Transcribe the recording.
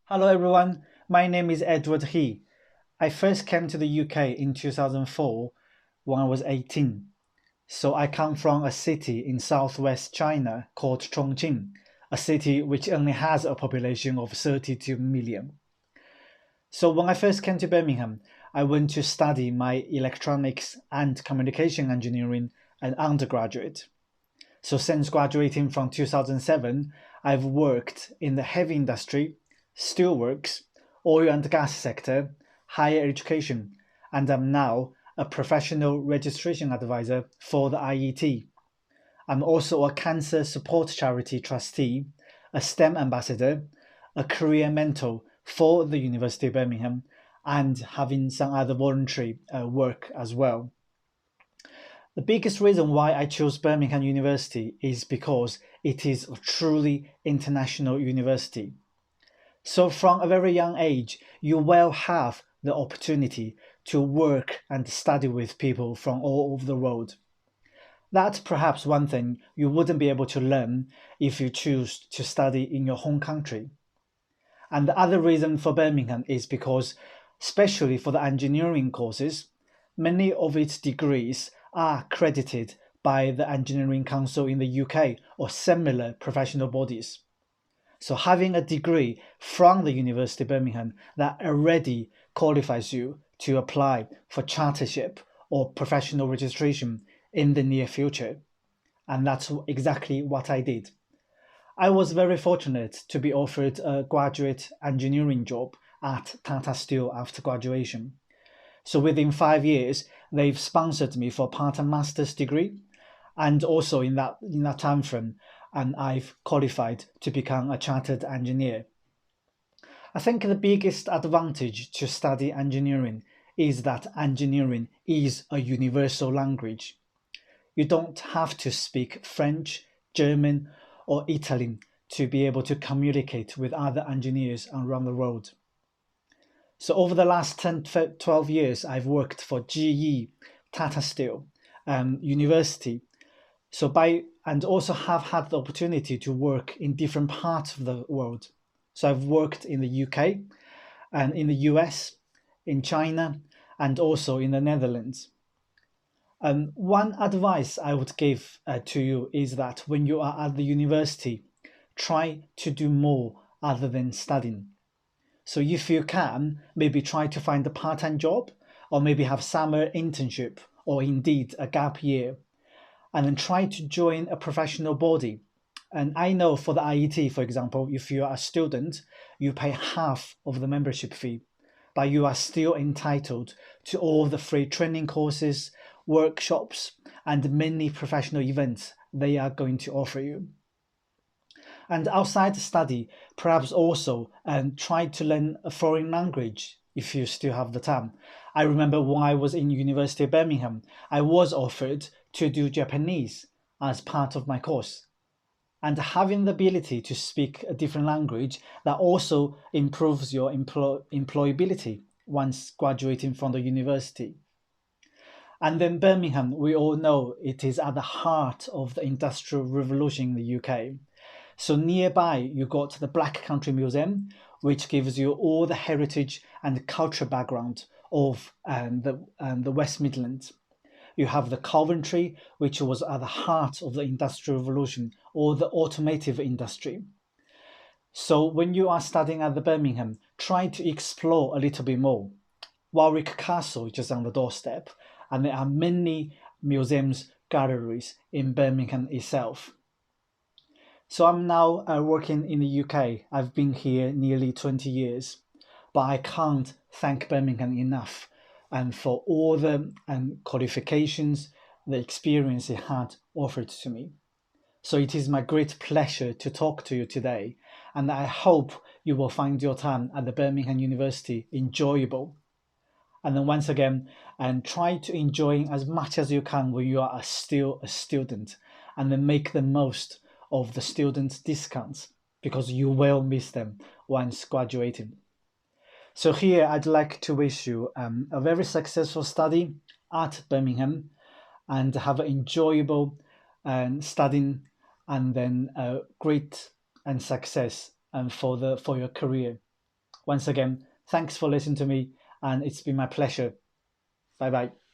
Hello everyone, my name is Edward He. I first came to the UK in 2004 when I was 18. So I come from a city in southwest China called Chongqing, a city which only has a population of 32 million. So when I first came to Birmingham, I went to study my electronics and communication engineering and undergraduate. So since graduating from 2007, I've worked in the heavy industry, steelworks, oil and gas sector, higher education, and I'm now a professional registration advisor for the IET. I'm also a cancer support charity trustee, a STEM ambassador, a career mentor for the University of Birmingham, and having some other voluntary work as well. The biggest reason why I chose Birmingham University is because it is a truly international university. So, from a very young age, you will have the opportunity to work and study with people from all over the world. That's perhaps one thing you wouldn't be able to learn if you choose to study in your home country. And the other reason for Birmingham is because, especially for the engineering courses, many of its degrees are credited by the Engineering Council in the UK or similar professional bodies. So having a degree from the University of Birmingham that already qualifies you to apply for chartership or professional registration in the near future. And that's exactly what I did. I was very fortunate to be offered a graduate engineering job at Tata Steel after graduation. So within 5 years, they've sponsored me for part-time master's degree, and also in that time frame, and I've qualified to become a chartered engineer. I think the biggest advantage to study engineering is that engineering is a universal language. You don't have to speak French, German, or Italian to be able to communicate with other engineers around the world. So over the last 10, 12 years, I've worked for GE, Tata Steel, university. And also have had the opportunity to work in different parts of the world. So I've worked in the UK and in the US, in China, and also in the Netherlands. One advice I would give to you is that when you are at the university, try to do more other than studying. So if you can, maybe try to find a part-time job or maybe have summer internship or indeed a gap year and then try to join a professional body. And I know for the IET, for example, if you are a student, you pay half of the membership fee, but you are still entitled to all the free training courses, workshops, and many professional events they are going to offer you. And outside study, perhaps also try to learn a foreign language if you still have the time. I remember when I was in University of Birmingham, I was offered to do Japanese as part of my course. And having the ability to speak a different language that also improves your employability once graduating from the university. And then Birmingham, we all know it is at the heart of the Industrial Revolution in the UK. So nearby, you got the Black Country Museum, which gives you all the heritage and culture background of the West Midlands. You have the Coventry, which was at the heart of the Industrial Revolution or the automotive industry. So when you are studying at the Birmingham, try to explore a little bit more. Warwick Castle is just on the doorstep, and there are many museums, galleries in Birmingham itself. So I'm now working in the UK. I've been here nearly 20 years, but I can't thank Birmingham enough and for all the qualifications, the experience it had offered to me. So it is my great pleasure to talk to you today, and I hope you will find your time at the Birmingham University enjoyable. And then once again, and try to enjoy as much as you can when you are still a student, and then make the most of the student discounts because you will miss them once graduating. So here I'd like to wish you a very successful study at Birmingham and have an enjoyable studying and then great and success for your career. Once again, thanks for listening to me, and it's been my pleasure. Bye bye.